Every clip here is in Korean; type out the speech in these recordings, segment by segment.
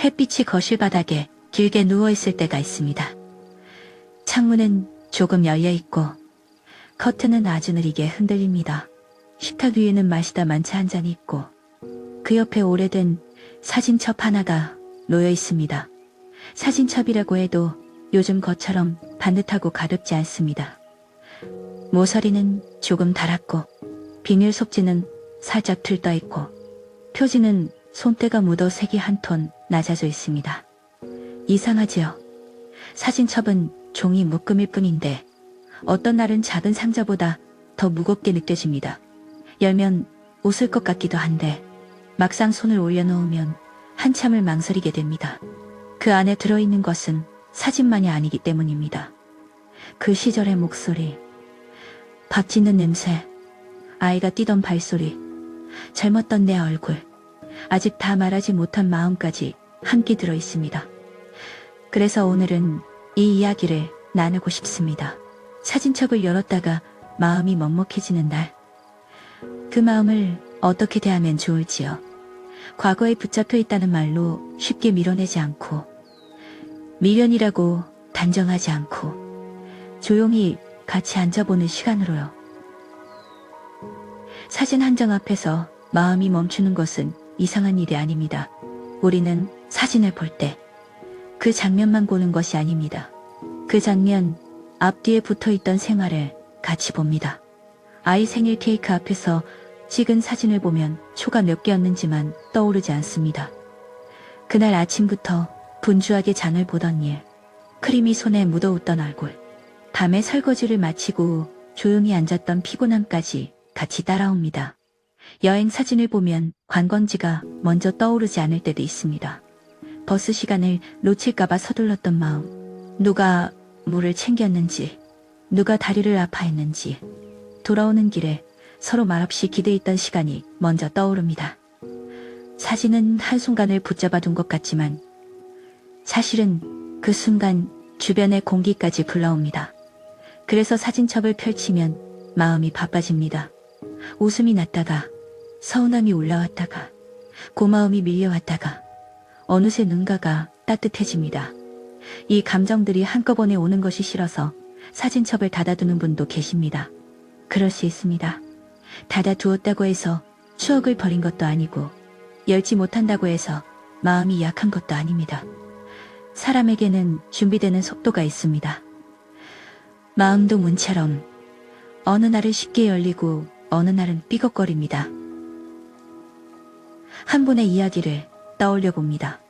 햇빛이 거실 바닥에 길게 누워있을 때가 있습니다. 창문은 조금 열려있고 커튼은 아주 느리게 흔들립니다. 식탁 위에는 마시다 만차 한 잔이 있고 그 옆에 오래된 사진첩 하나가 놓여 있습니다. 사진첩이라고 해도 요즘 것처럼 반듯하고 가볍지 않습니다. 모서리는 조금 닳았고 비닐 속지는 살짝 들떠있고 표지는 손때가 묻어 색이 한 톤 낮아져 있습니다. 이상하지요? 사진첩은 종이 묶음일 뿐인데 어떤 날은 작은 상자보다 더 무겁게 느껴집니다. 열면 웃을 것 같기도 한데 막상 손을 올려놓으면 한참을 망설이게 됩니다. 그 안에 들어있는 것은 사진만이 아니기 때문입니다. 그 시절의 목소리, 밥 짓는 냄새, 아이가 뛰던 발소리, 젊었던 내 얼굴, 아직 다 말하지 못한 마음까지 함께 들어있습니다. 그래서 오늘은 이 이야기를 나누고 싶습니다. 사진첩을 열었다가 마음이 먹먹해지는 날, 그 마음을 어떻게 대하면 좋을지요. 과거에 붙잡혀 있다는 말로 쉽게 밀어내지 않고 미련이라고 단정하지 않고 조용히 같이 앉아보는 시간으로요. 사진 한 장 앞에서 마음이 멈추는 것은 이상한 일이 아닙니다. 우리는 사진을 볼 때 그 장면만 보는 것이 아닙니다. 그 장면 앞뒤에 붙어있던 생활을 같이 봅니다. 아이 생일 케이크 앞에서 찍은 사진을 보면 초가 몇 개였는지만 떠오르지 않습니다. 그날 아침부터 분주하게 장을 보던 일, 크림이 손에 묻어웃던 얼굴, 밤에 설거지를 마치고 조용히 앉았던 피곤함까지 같이 따라옵니다. 여행 사진을 보면 관광지가 먼저 떠오르지 않을 때도 있습니다. 버스 시간을 놓칠까봐 서둘렀던 마음, 누가 물을 챙겼는지, 누가 다리를 아파했는지, 돌아오는 길에 서로 말없이 기대했던 시간이 먼저 떠오릅니다. 사진은 한순간을 붙잡아둔 것 같지만 사실은 그 순간 주변의 공기까지 불러옵니다. 그래서 사진첩을 펼치면 마음이 바빠집니다. 웃음이 났다가 서운함이 올라왔다가 고마움이 밀려왔다가 어느새 눈가가 따뜻해집니다. 이 감정들이 한꺼번에 오는 것이 싫어서 사진첩을 닫아두는 분도 계십니다. 그럴 수 있습니다. 닫아두었다고 해서 추억을 버린 것도 아니고 열지 못한다고 해서 마음이 약한 것도 아닙니다. 사람에게는 준비되는 속도가 있습니다. 마음도 문처럼 어느 날은 쉽게 열리고 어느 날은 삐걱거립니다. 한 분의 이야기를 떠올려 봅니다.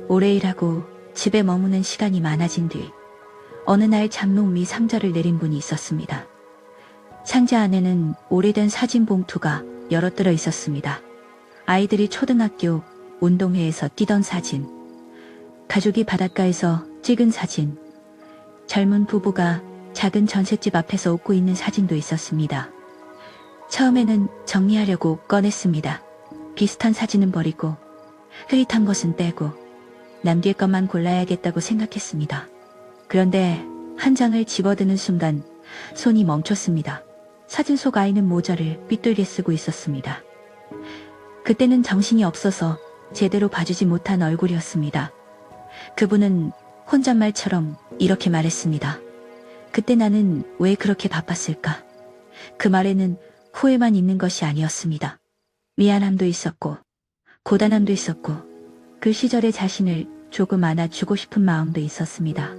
오래 일하고 집에 머무는 시간이 많아진 뒤 어느 날 장롱 위 상자를 내린 분이 있었습니다. 상자 안에는 오래된 사진 봉투가 여러 들어 있었습니다. 아이들이 초등학교 운동회에서 뛰던 사진, 가족이 바닷가에서 찍은 사진, 젊은 부부가 작은 전셋집 앞에서 웃고 있는 사진도 있었습니다. 처음에는 정리하려고 꺼냈습니다. 비슷한 사진은 버리고 흐릿한 것은 떼고 남길 것만 골라야겠다고 생각했습니다. 그런데 한 장을 집어드는 순간 손이 멈췄습니다. 사진 속 아이는 모자를 삐뚤게 쓰고 있었습니다. 그때는 정신이 없어서 제대로 봐주지 못한 얼굴이었습니다. 그분은 혼잣말처럼 이렇게 말했습니다. 그때 나는 왜 그렇게 바빴을까? 그 말에는 후회만 있는 것이 아니었습니다. 미안함도 있었고 고단함도 있었고 그 시절의 자신을 조금 안아주고 싶은 마음도 있었습니다.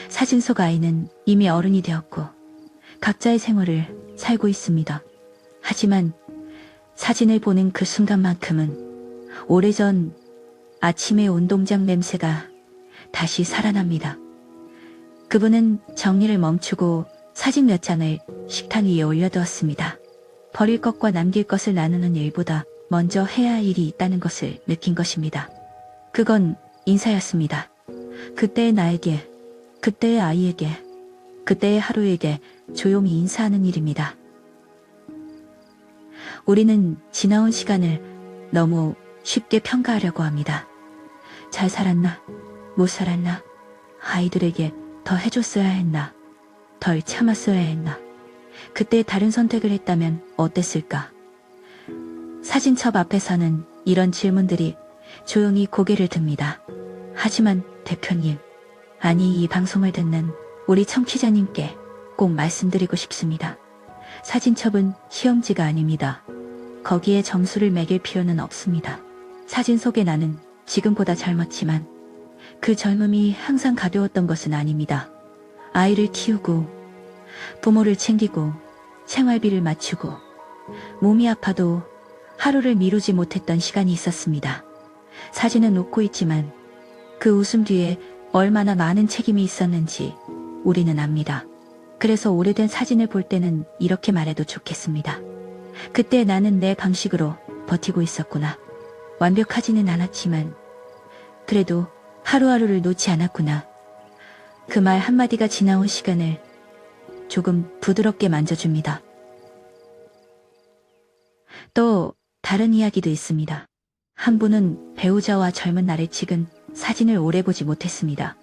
사진 속 아이는 이미 어른이 되었고 각자의 생활을 살고 있습니다. 하지만 사진을 보는 그 순간만큼은 오래전 아침의 운동장 냄새가 다시 살아납니다. 그분은 정리를 멈추고 사진 몇 장을 식탁 위에 올려두었습니다. 버릴 것과 남길 것을 나누는 일보다 먼저 해야 할 일이 있다는 것을 느낀 것입니다. 그건 인사였습니다. 그때의 나에게, 그때의 아이에게, 그때의 하루에게 조용히 인사하는 일입니다. 우리는 지나온 시간을 너무 쉽게 평가하려고 합니다. 잘 살았나? 못 살았나? 아이들에게 더 해줬어야 했나? 덜 참았어야 했나? 그때 다른 선택을 했다면 어땠을까? 사진첩 앞에서는 이런 질문들이 조용히 고개를 듭니다. 하지만 대표님, 아니 이 방송을 듣는 우리 청취자님께 꼭 말씀드리고 싶습니다. 사진첩은 시험지가 아닙니다. 거기에 점수를 매길 필요는 없습니다. 사진 속의 나는 지금보다 젊었지만 그 젊음이 항상 가벼웠던 것은 아닙니다. 아이를 키우고 부모를 챙기고 생활비를 맞추고 몸이 아파도 하루를 미루지 못했던 시간이 있었습니다. 사진은 웃고 있지만 그 웃음 뒤에 얼마나 많은 책임이 있었는지 우리는 압니다. 그래서 오래된 사진을 볼 때는 이렇게 말해도 좋겠습니다. 그때 나는 내 방식으로 버티고 있었구나. 완벽하지는 않았지만 그래도 하루하루를 놓지 않았구나. 그 말 한마디가 지나온 시간을 조금 부드럽게 만져줍니다. 또 다른 이야기도 있습니다. 한 분은 배우자와 젊은 날에 찍은 사진을 오래 보지 못했습니다.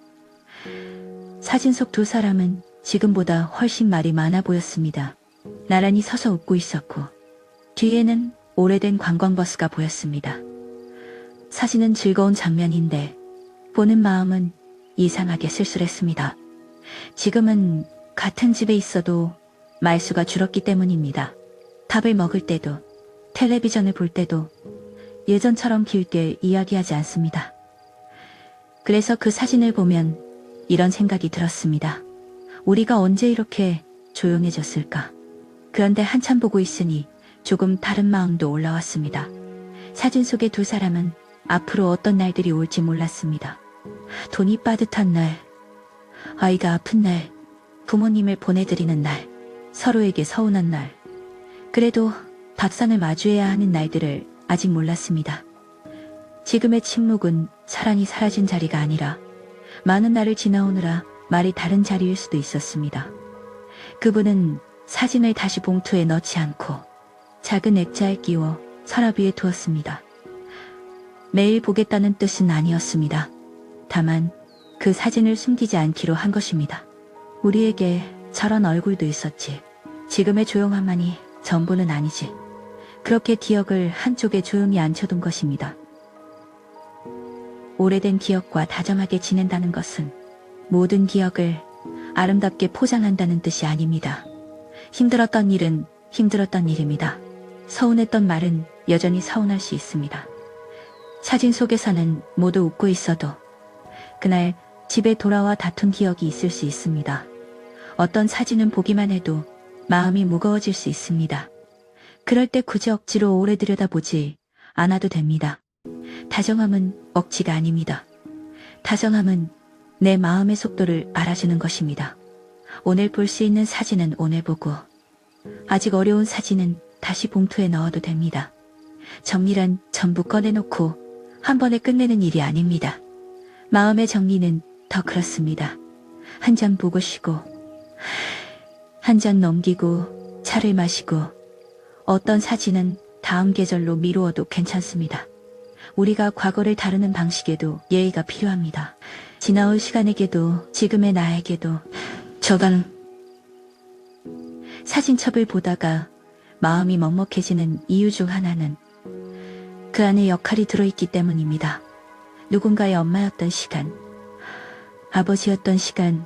사진 속 두 사람은 지금보다 훨씬 말이 많아 보였습니다. 나란히 서서 웃고 있었고 뒤에는 오래된 관광버스가 보였습니다. 사진은 즐거운 장면인데 보는 마음은 이상하게 쓸쓸했습니다. 지금은 같은 집에 있어도 말수가 줄었기 때문입니다. 밥을 먹을 때도 텔레비전을 볼 때도 예전처럼 길게 이야기하지 않습니다. 그래서 그 사진을 보면 이런 생각이 들었습니다. 우리가 언제 이렇게 조용해졌을까? 그런데 한참 보고 있으니 조금 다른 마음도 올라왔습니다. 사진 속의 두 사람은 앞으로 어떤 날들이 올지 몰랐습니다. 돈이 빠듯한 날, 아이가 아픈 날, 부모님을 보내드리는 날, 서로에게 서운한 날, 그래도 밥상을 마주해야 하는 날들을 아직 몰랐습니다. 지금의 침묵은 사랑이 사라진 자리가 아니라 많은 날을 지나오느라 말이 다른 자리일 수도 있었습니다. 그분은 사진을 다시 봉투에 넣지 않고 작은 액자에 끼워 서랍 위에 두었습니다. 매일 보겠다는 뜻은 아니었습니다. 다만 그 사진을 숨기지 않기로 한 것입니다. 우리에게 저런 얼굴도 있었지. 지금의 조용함만이 전부는 아니지. 그렇게 기억을 한쪽에 조용히 앉혀둔 것입니다. 오래된 기억과 다정하게 지낸다는 것은 모든 기억을 아름답게 포장한다는 뜻이 아닙니다. 힘들었던 일은 힘들었던 일입니다. 서운했던 말은 여전히 서운할 수 있습니다. 사진 속에서는 모두 웃고 있어도 그날 집에 돌아와 다툰 기억이 있을 수 있습니다. 어떤 사진은 보기만 해도 마음이 무거워질 수 있습니다. 그럴 때 굳이 억지로 오래 들여다보지 않아도 됩니다. 다정함은 억지가 아닙니다. 다정함은 내 마음의 속도를 알아주는 것입니다. 오늘 볼 수 있는 사진은 오늘 보고 아직 어려운 사진은 다시 봉투에 넣어도 됩니다. 정리란 전부 꺼내놓고 한 번에 끝내는 일이 아닙니다. 마음의 정리는 더 그렇습니다. 한 장 보고 쉬고 한 장 넘기고 차를 마시고 어떤 사진은 다음 계절로 미루어도 괜찮습니다. 우리가 과거를 다루는 방식에도 예의가 필요합니다. 지나올 시간에게도 지금의 나에게도 저간 사진첩을 보다가 마음이 먹먹해지는 이유 중 하나는 그 안에 역할이 들어있기 때문입니다. 누군가의 엄마였던 시간, 아버지였던 시간,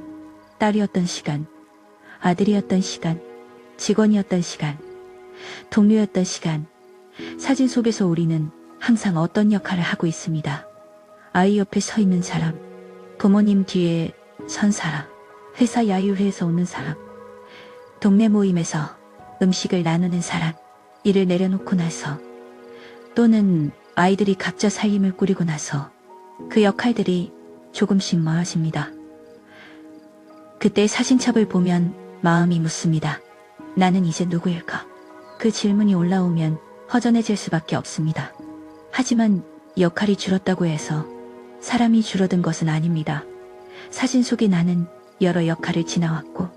딸이었던 시간, 아들이었던 시간, 직원이었던 시간, 동료였던 시간. 사진 속에서 우리는 항상 어떤 역할을 하고 있습니다. 아이 옆에 서 있는 사람, 부모님 뒤에 선 사람, 회사 야유회에서 오는 사람, 동네 모임에서 음식을 나누는 사람, 일을 내려놓고 나서 또는 아이들이 각자 살림을 꾸리고 나서 그 역할들이 조금씩 멀어집니다. 그때 사진첩을 보면 마음이 묻습니다. 나는 이제 누구일까? 그 질문이 올라오면 허전해질 수밖에 없습니다. 하지만 역할이 줄었다고 해서 사람이 줄어든 것은 아닙니다. 사진 속의 나는 여러 역할을 지나왔고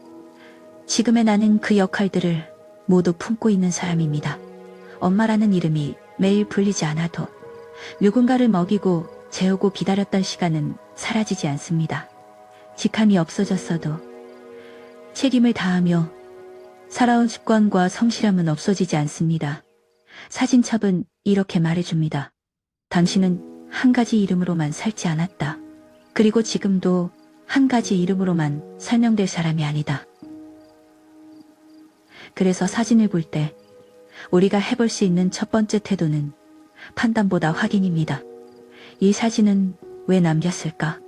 지금의 나는 그 역할들을 모두 품고 있는 사람입니다. 엄마라는 이름이 매일 불리지 않아도 누군가를 먹이고 재우고 기다렸던 시간은 사라지지 않습니다. 직함이 없어졌어도 책임을 다하며 살아온 습관과 성실함은 없어지지 않습니다. 사진첩은 이렇게 말해줍니다. 당신은 한 가지 이름으로만 살지 않았다. 그리고 지금도 한 가지 이름으로만 설명될 사람이 아니다. 그래서 사진을 볼 때 우리가 해볼 수 있는 첫 번째 태도는 판단보다 확인입니다. 이 사진은 왜 남겼을까?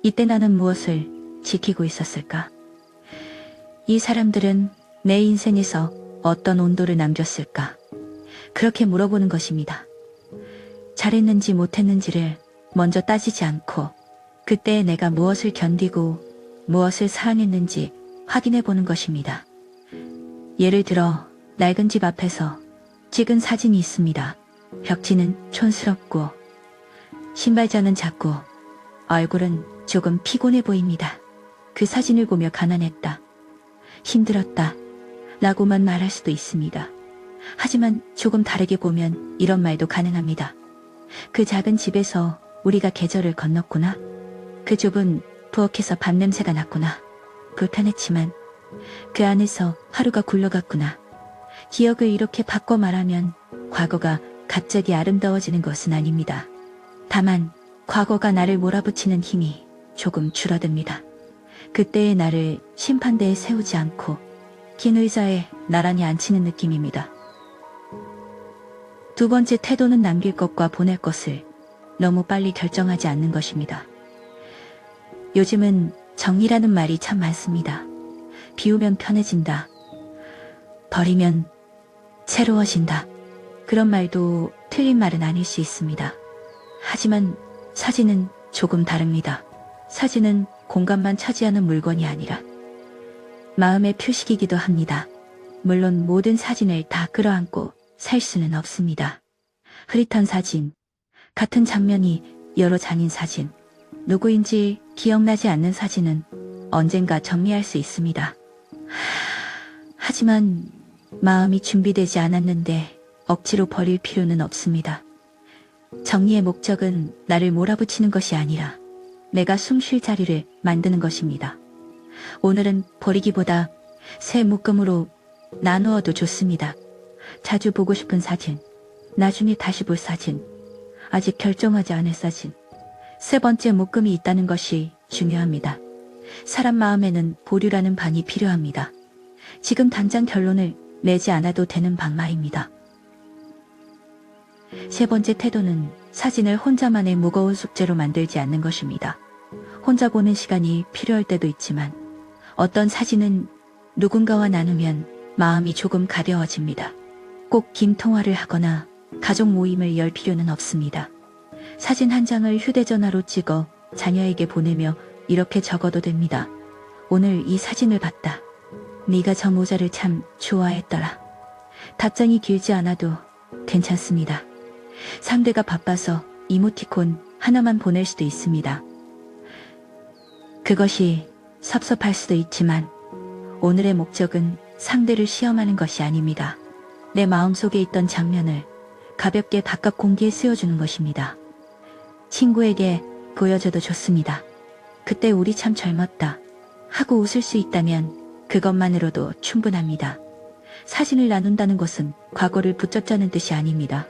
이때 나는 무엇을 지키고 있었을까? 이 사람들은 내 인생에서 어떤 온도를 남겼을까? 그렇게 물어보는 것입니다. 잘했는지 못했는지를 먼저 따지지 않고 그때 내가 무엇을 견디고 무엇을 사랑했는지 확인해 보는 것입니다. 예를 들어 낡은 집 앞에서 찍은 사진이 있습니다. 벽지는 촌스럽고 신발장은 작고 얼굴은 조금 피곤해 보입니다. 그 사진을 보며 가난했다, 힘들었다 라고만 말할 수도 있습니다. 하지만 조금 다르게 보면 이런 말도 가능합니다. 그 작은 집에서 우리가 계절을 건넜구나. 그 좁은 부엌에서 밥 냄새가 났구나. 불편했지만 그 안에서 하루가 굴러갔구나. 기억을 이렇게 바꿔 말하면 과거가 갑자기 아름다워지는 것은 아닙니다. 다만 과거가 나를 몰아붙이는 힘이 조금 줄어듭니다. 그때의 나를 심판대에 세우지 않고 긴 의자에 나란히 앉히는 느낌입니다. 두 번째 태도는 남길 것과 보낼 것을 너무 빨리 결정하지 않는 것입니다. 요즘은 정리라는 말이 참 많습니다. 비우면 편해진다. 버리면 새로워진다. 그런 말도 틀린 말은 아닐 수 있습니다. 하지만 사진은 조금 다릅니다. 사진은 공간만 차지하는 물건이 아니라 마음의 표식이기도 합니다. 물론 모든 사진을 다 끌어안고 살 수는 없습니다. 흐릿한 사진, 같은 장면이 여러 장인 사진, 누구인지 기억나지 않는 사진은 언젠가 정리할 수 있습니다. 하지만 마음이 준비되지 않았는데 억지로 버릴 필요는 없습니다. 정리의 목적은 나를 몰아붙이는 것이 아니라 내가 숨 쉴 자리를 만드는 것입니다. 오늘은 버리기보다 새 묶음으로 나누어도 좋습니다. 자주 보고 싶은 사진, 나중에 다시 볼 사진, 아직 결정하지 않을 사진. 세 번째 묶음이 있다는 것이 중요합니다. 사람 마음에는 보류라는 반이 필요합니다. 지금 당장 결론을 내지 않아도 되는 방마입니다. 세 번째 태도는 사진을 혼자만의 무거운 숙제로 만들지 않는 것입니다. 혼자 보는 시간이 필요할 때도 있지만 어떤 사진은 누군가와 나누면 마음이 조금 가벼워집니다. 꼭 긴 통화를 하거나 가족 모임을 열 필요는 없습니다. 사진 한 장을 휴대전화로 찍어 자녀에게 보내며 이렇게 적어도 됩니다. 오늘 이 사진을 봤다. 네가 저 모자를 참 좋아했더라. 답장이 길지 않아도 괜찮습니다. 상대가 바빠서 이모티콘 하나만 보낼 수도 있습니다. 그것이 섭섭할 수도 있지만 오늘의 목적은 상대를 시험하는 것이 아닙니다. 내 마음속에 있던 장면을 가볍게 바깥 공기에 쓰여주는 것입니다. 친구에게 보여줘도 좋습니다. 그때 우리 참 젊었다 하고 웃을 수 있다면 그것만으로도 충분합니다. 사진을 나눈다는 것은 과거를 붙잡자는 뜻이 아닙니다.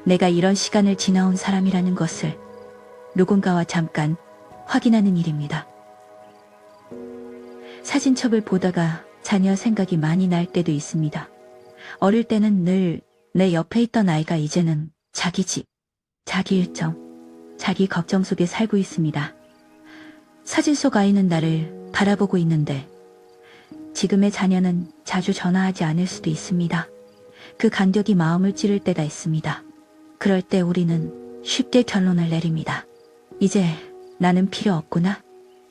내가 이런 시간을 지나온 사람이라는 것을 누군가와 잠깐 확인하는 일입니다. 사진첩을 보다가 자녀 생각이 많이 날 때도 있습니다. 어릴 때는 늘 내 옆에 있던 아이가 이제는 자기 집, 자기 일정, 자기 걱정 속에 살고 있습니다. 사진 속 아이는 나를 바라보고 있는데 지금의 자녀는 자주 전화하지 않을 수도 있습니다. 그 간격이 마음을 찌를 때가 있습니다. 그럴 때 우리는 쉽게 결론을 내립니다. 이제 나는 필요 없구나.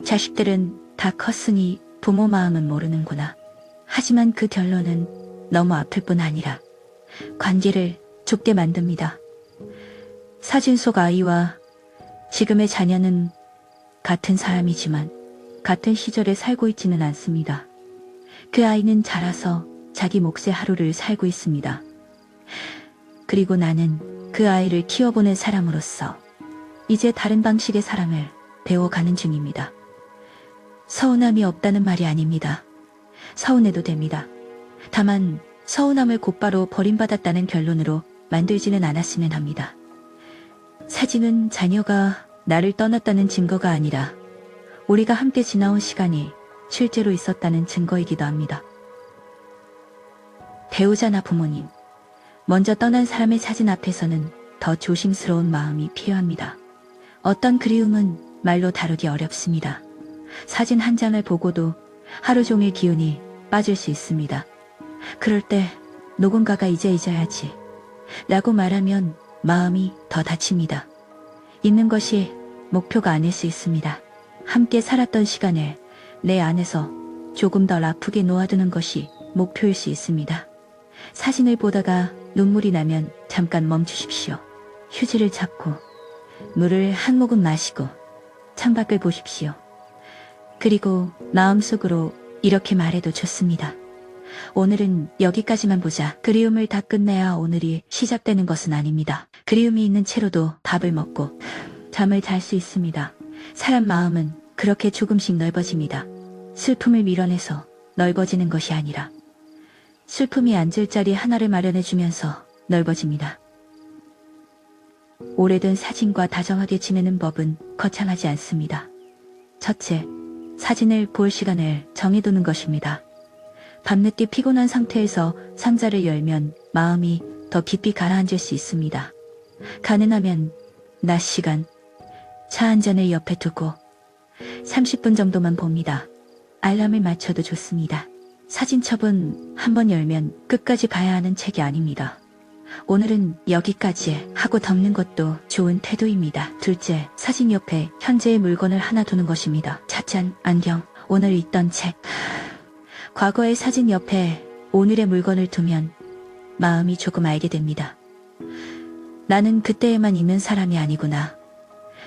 자식들은 다 컸으니 부모 마음은 모르는구나. 하지만 그 결론은 너무 아플 뿐 아니라 관계를 좁게 만듭니다. 사진 속 아이와 지금의 자녀는 같은 사람이지만 같은 시절에 살고 있지는 않습니다. 그 아이는 자라서 자기 몫의 하루를 살고 있습니다. 그리고 나는 그 아이를 키워보는 사람으로서 이제 다른 방식의 사랑을 배워가는 중입니다. 서운함이 없다는 말이 아닙니다. 서운해도 됩니다. 다만 서운함을 곧바로 버림받았다는 결론으로 만들지는 않았으면 합니다. 사진은 자녀가 나를 떠났다는 증거가 아니라 우리가 함께 지나온 시간이 실제로 있었다는 증거이기도 합니다. 배우자나 부모님, 먼저 떠난 사람의 사진 앞에서는 더 조심스러운 마음이 필요합니다. 어떤 그리움은 말로 다루기 어렵습니다. 사진 한 장을 보고도 하루 종일 기운이 빠질 수 있습니다. 그럴 때 누군가가 이제 잊어야지 라고 말하면 마음이 더 다칩니다. 잊는 것이 목표가 아닐 수 있습니다. 함께 살았던 시간을 내 안에서 조금 더 아프게 놓아두는 것이 목표일 수 있습니다. 사진을 보다가 눈물이 나면 잠깐 멈추십시오. 휴지를 잡고 물을 한 모금 마시고 창밖을 보십시오. 그리고 마음속으로 이렇게 말해도 좋습니다. 오늘은 여기까지만 보자. 그리움을 다 끝내야 오늘이 시작되는 것은 아닙니다. 그리움이 있는 채로도 밥을 먹고 잠을 잘 수 있습니다. 사람 마음은 그렇게 조금씩 넓어집니다. 슬픔을 밀어내서 넓어지는 것이 아니라 슬픔이 앉을 자리 하나를 마련해주면서 넓어집니다. 오래된 사진과 다정하게 지내는 법은 거창하지 않습니다. 첫째, 사진을 볼 시간을 정해두는 것입니다. 밤늦게 피곤한 상태에서 상자를 열면 마음이 더 깊이 가라앉을 수 있습니다. 가능하면 낮 시간, 차 한 잔을 옆에 두고 30분 정도만 봅니다. 알람을 맞춰도 좋습니다. 사진첩은 한번 열면 끝까지 봐야 하는 책이 아닙니다. 오늘은 여기까지 하고 덮는 것도 좋은 태도입니다. 둘째, 사진 옆에 현재의 물건을 하나 두는 것입니다. 찻잔, 안경, 오늘 있던 책. 과거의 사진 옆에 오늘의 물건을 두면 마음이 조금 알게 됩니다. 나는 그때에만 있는 사람이 아니구나.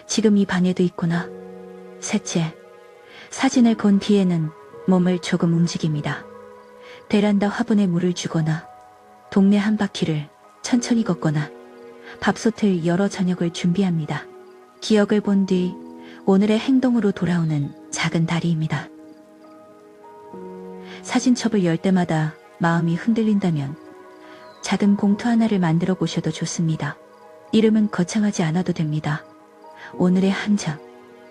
지금 이 방에도 있구나. 셋째, 사진을 본 뒤에는 몸을 조금 움직입니다. 베란다 화분에 물을 주거나 동네 한 바퀴를 천천히 걷거나 밥솥을 열어 저녁을 준비합니다. 기억을 본 뒤 오늘의 행동으로 돌아오는 작은 다리입니다. 사진첩을 열 때마다 마음이 흔들린다면 작은 봉투 하나를 만들어 보셔도 좋습니다. 이름은 거창하지 않아도 됩니다. 오늘의 한 장,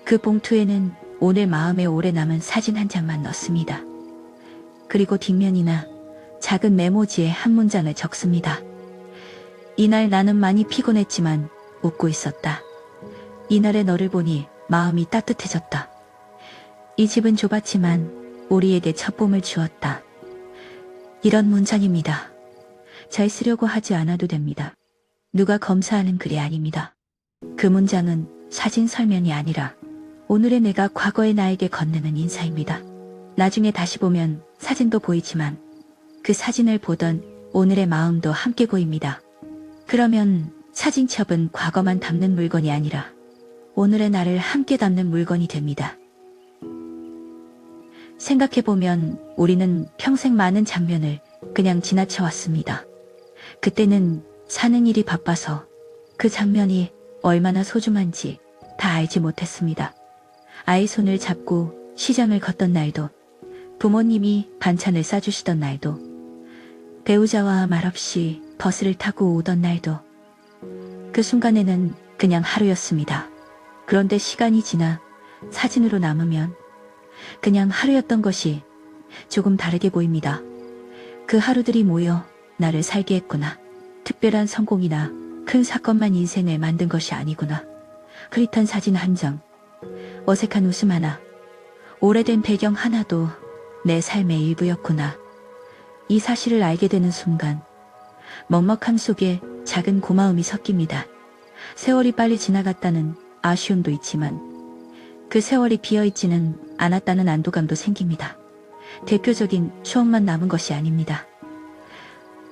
그 봉투에는 오늘 마음에 오래 남은 사진 한 장만 넣습니다. 그리고 뒷면이나 작은 메모지에 한 문장을 적습니다. 이날 나는 많이 피곤했지만 웃고 있었다. 이날의 너를 보니 마음이 따뜻해졌다. 이 집은 좁았지만 우리에게 첫 봄을 주었다. 이런 문장입니다. 잘 쓰려고 하지 않아도 됩니다. 누가 검사하는 글이 아닙니다. 그 문장은 사진 설명이 아니라 오늘의 내가 과거의 나에게 건네는 인사입니다. 나중에 다시 보면 사진도 보이지만 그 사진을 보던 오늘의 마음도 함께 보입니다. 그러면 사진첩은 과거만 담는 물건이 아니라 오늘의 나를 함께 담는 물건이 됩니다. 생각해보면 우리는 평생 많은 장면을 그냥 지나쳐왔습니다. 그때는 사는 일이 바빠서 그 장면이 얼마나 소중한지 다 알지 못했습니다. 아이 손을 잡고 시장을 걷던 날도, 부모님이 반찬을 싸주시던 날도, 배우자와 말없이 버스를 타고 오던 날도, 그 순간에는 그냥 하루였습니다. 그런데 시간이 지나 사진으로 남으면 그냥 하루였던 것이 조금 다르게 보입니다. 그 하루들이 모여 나를 살게 했구나. 특별한 성공이나 큰 사건만 인생을 만든 것이 아니구나. 흐릿한 사진 한 장, 어색한 웃음 하나, 오래된 배경 하나도 내 삶의 일부였구나. 이 사실을 알게 되는 순간 먹먹함 속에 작은 고마움이 섞입니다. 세월이 빨리 지나갔다는 아쉬움도 있지만 그 세월이 비어있지는 않았다는 안도감도 생깁니다. 대표적인 추억만 남은 것이 아닙니다.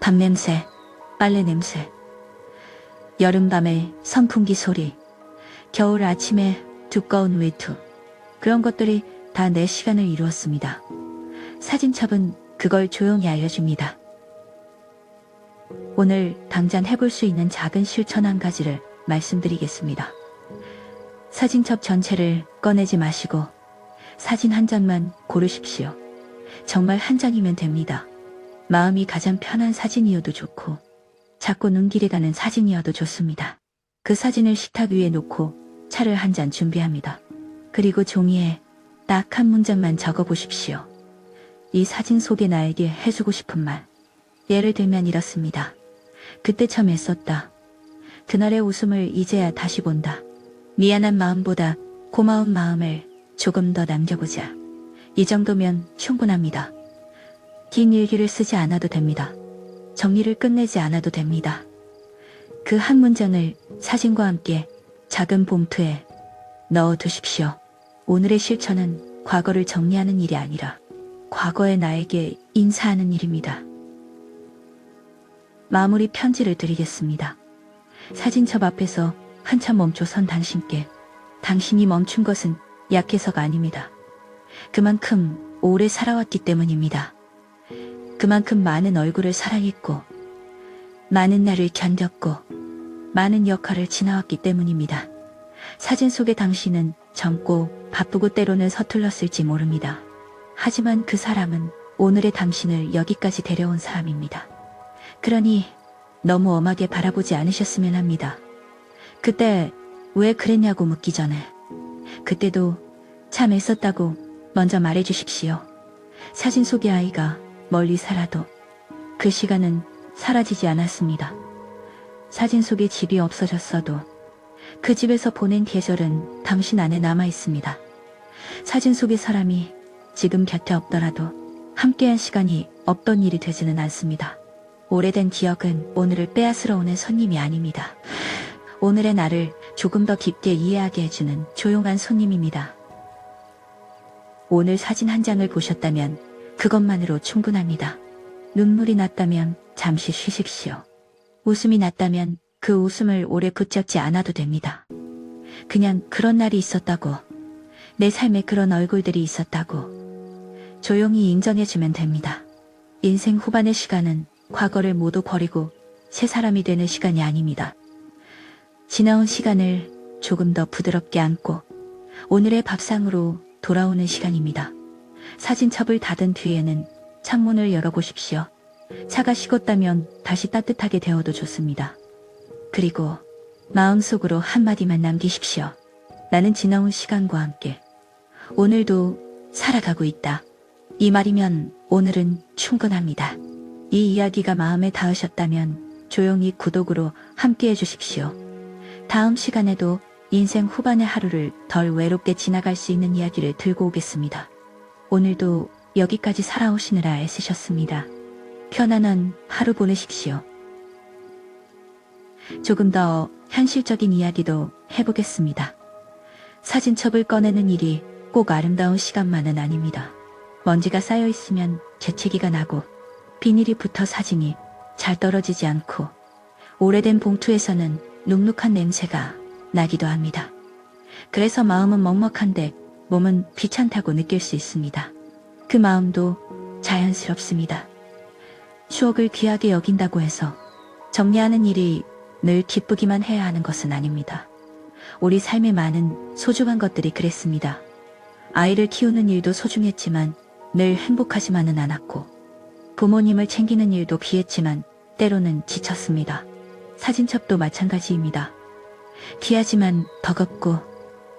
밤 냄새, 빨래 냄새, 여름밤의 선풍기 소리, 겨울 아침에 두꺼운 외투, 그런 것들이 다 내 시간을 이루었습니다. 사진첩은 그걸 조용히 알려줍니다. 오늘 당장 해볼 수 있는 작은 실천 한 가지를 말씀드리겠습니다. 사진첩 전체를 꺼내지 마시고 사진 한 장만 고르십시오. 정말 한 장이면 됩니다. 마음이 가장 편한 사진이어도 좋고 작고 눈길이 가는 사진이어도 좋습니다. 그 사진을 식탁 위에 놓고 차를 한 잔 준비합니다. 그리고 종이에 딱 한 문장만 적어 보십시오. 이 사진 속에 나에게 해주고 싶은 말. 예를 들면 이렇습니다. 그때 참 애썼다. 그날의 웃음을 이제야 다시 본다. 미안한 마음보다 고마운 마음을 조금 더 남겨보자. 이 정도면 충분합니다. 긴 일기를 쓰지 않아도 됩니다. 정리를 끝내지 않아도 됩니다. 그 한 문장을 사진과 함께 작은 봉투에 넣어 두십시오. 오늘의 실천은 과거를 정리하는 일이 아니라 과거의 나에게 인사하는 일입니다. 마무리 편지를 드리겠습니다. 사진첩 앞에서 한참 멈춰 선 당신께, 당신이 멈춘 것은 약해서가 아닙니다. 그만큼 오래 살아왔기 때문입니다. 그만큼 많은 얼굴을 사랑했고, 많은 날을 견뎠고, 많은 역할을 지나왔기 때문입니다. 사진 속의 당신은 젊고 바쁘고 때로는 서툴렀을지 모릅니다. 하지만 그 사람은 오늘의 당신을 여기까지 데려온 사람입니다. 그러니 너무 엄하게 바라보지 않으셨으면 합니다. 그때 왜 그랬냐고 묻기 전에 그때도 참 애썼다고 먼저 말해주십시오. 사진 속의 아이가 멀리 살아도 그 시간은 사라지지 않았습니다. 사진 속의 집이 없어졌어도 그 집에서 보낸 계절은 당신 안에 남아있습니다. 사진 속의 사람이 지금 곁에 없더라도 함께한 시간이 없던 일이 되지는 않습니다. 오래된 기억은 오늘을 빼앗으러 오는 손님이 아닙니다. 오늘의 나를 조금 더 깊게 이해하게 해주는 조용한 손님입니다. 오늘 사진 한 장을 보셨다면 그것만으로 충분합니다. 눈물이 났다면 잠시 쉬십시오. 웃음이 났다면 그 웃음을 오래 붙잡지 않아도 됩니다. 그냥 그런 날이 있었다고, 내 삶에 그런 얼굴들이 있었다고 조용히 인정해주면 됩니다. 인생 후반의 시간은 과거를 모두 버리고 새 사람이 되는 시간이 아닙니다. 지나온 시간을 조금 더 부드럽게 안고 오늘의 밥상으로 돌아오는 시간입니다. 사진첩을 닫은 뒤에는 창문을 열어보십시오. 차가 식었다면 다시 따뜻하게 데워도 좋습니다. 그리고 마음속으로 한마디만 남기십시오. 나는 지나온 시간과 함께 오늘도 살아가고 있다. 이 말이면 오늘은 충분합니다. 이 이야기가 마음에 닿으셨다면 조용히 구독으로 함께 해주십시오. 다음 시간에도 인생 후반의 하루를 덜 외롭게 지나갈 수 있는 이야기를 들고 오겠습니다. 오늘도 여기까지 살아오시느라 애쓰셨습니다. 편안한 하루 보내십시오. 조금 더 현실적인 이야기도 해보겠습니다. 사진첩을 꺼내는 일이 꼭 아름다운 시간만은 아닙니다. 먼지가 쌓여있으면 재채기가 나고 비닐이 붙어 사진이 잘 떨어지지 않고 오래된 봉투에서는 눅눅한 냄새가 나기도 합니다. 그래서 마음은 먹먹한데 몸은 귀찮다고 느낄 수 있습니다. 그 마음도 자연스럽습니다. 추억을 귀하게 여긴다고 해서 정리하는 일이 늘 기쁘기만 해야 하는 것은 아닙니다. 우리 삶의 많은 소중한 것들이 그랬습니다. 아이를 키우는 일도 소중했지만 늘 행복하지만은 않았고, 부모님을 챙기는 일도 귀했지만 때로는 지쳤습니다. 사진첩도 마찬가지입니다. 귀하지만 버겁고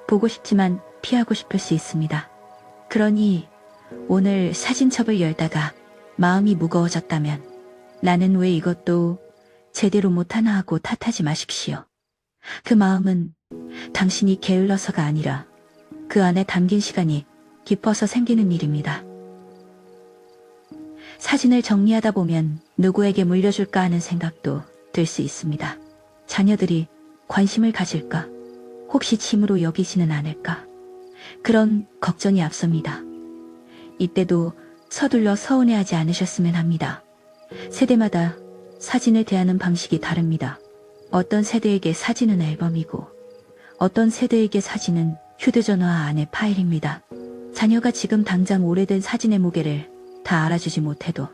보고 싶지만 피하고 싶을 수 있습니다. 그러니 오늘 사진첩을 열다가 마음이 무거워졌다면 나는 왜 이것도 제대로 못하나 하고 탓하지 마십시오. 그 마음은 당신이 게을러서가 아니라 그 안에 담긴 시간이 깊어서 생기는 일입니다. 사진을 정리하다 보면 누구에게 물려줄까 하는 생각도 들 수 있습니다. 자녀들이 관심을 가질까? 혹시 짐으로 여기지는 않을까? 그런 걱정이 앞섭니다. 이때도 서둘러 서운해하지 않으셨으면 합니다. 세대마다 사진을 대하는 방식이 다릅니다. 어떤 세대에게 사진은 앨범이고 어떤 세대에게 사진은 휴대전화 안의 파일입니다. 자녀가 지금 당장 오래된 사진의 무게를 다 알아주지 못해도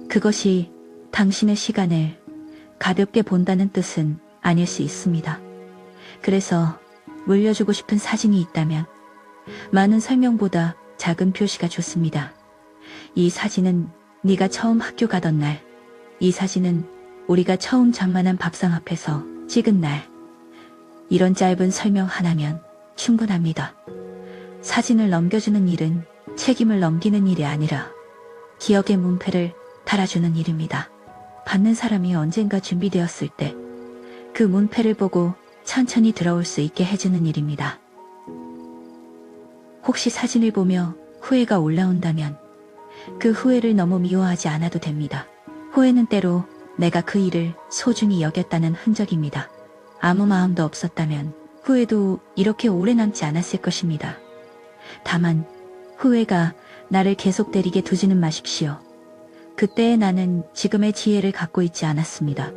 그것이 당신의 시간을 가볍게 본다는 뜻은 아닐 수 있습니다. 그래서 물려주고 싶은 사진이 있다면 많은 설명보다 작은 표시가 좋습니다. 이 사진은 네가 처음 학교 가던 날, 이 사진은 우리가 처음 장만한 밥상 앞에서 찍은 날, 이런 짧은 설명 하나면 충분합니다. 사진을 넘겨주는 일은 책임을 넘기는 일이 아니라 기억의 문패를 달아주는 일입니다. 받는 사람이 언젠가 준비되었을 때 그 문패를 보고 천천히 들어올 수 있게 해주는 일입니다. 혹시 사진을 보며 후회가 올라온다면 그 후회를 너무 미워하지 않아도 됩니다. 후회는 때로 내가 그 일을 소중히 여겼다는 흔적입니다. 아무 마음도 없었다면 후회도 이렇게 오래 남지 않았을 것입니다. 다만 후회가 나를 계속 때리게 두지는 마십시오. 그때의 나는 지금의 지혜를 갖고 있지 않았습니다.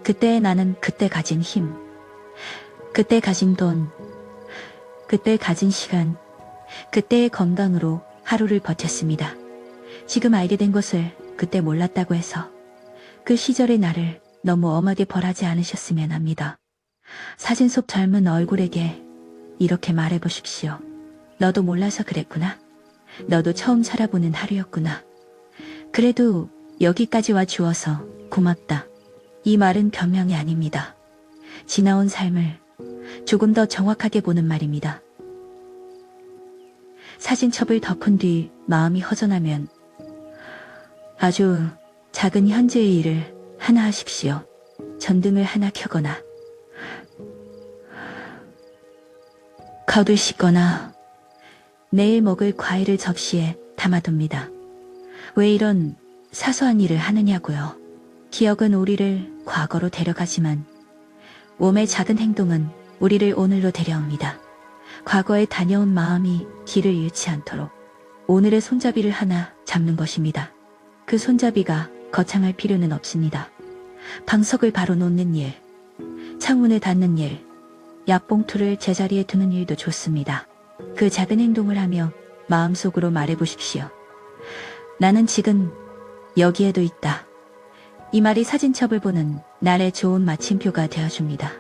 그때의 나는 그때 가진 힘, 그때 가진 돈, 그때 가진 시간, 그때의 건강으로 하루를 버텼습니다. 지금 알게 된 것을 그때 몰랐다고 해서 그 시절의 나를 너무 엄하게 벌하지 않으셨으면 합니다. 사진 속 젊은 얼굴에게 이렇게 말해보십시오. 너도 몰라서 그랬구나. 너도 처음 살아보는 하루였구나. 그래도 여기까지 와 주어서 고맙다. 이 말은 변명이 아닙니다. 지나온 삶을 조금 더 정확하게 보는 말입니다. 사진첩을 덮은 뒤 마음이 허전하면 아주 작은 현재의 일을 하나 하십시오. 전등을 하나 켜거나 겉을 씻거나 내일 먹을 과일을 접시에 담아둡니다. 왜 이런 사소한 일을 하느냐고요. 기억은 우리를 과거로 데려가지만 몸의 작은 행동은 우리를 오늘로 데려옵니다. 과거에 다녀온 마음이 길을 잃지 않도록 오늘의 손잡이를 하나 잡는 것입니다. 그 손잡이가 거창할 필요는 없습니다. 방석을 바로 놓는 일, 창문을 닫는 일, 약봉투를 제자리에 두는 일도 좋습니다. 그 작은 행동을 하며 마음속으로 말해보십시오. 나는 지금 여기에도 있다. 이 말이 사진첩을 보는 날의 좋은 마침표가 되어줍니다.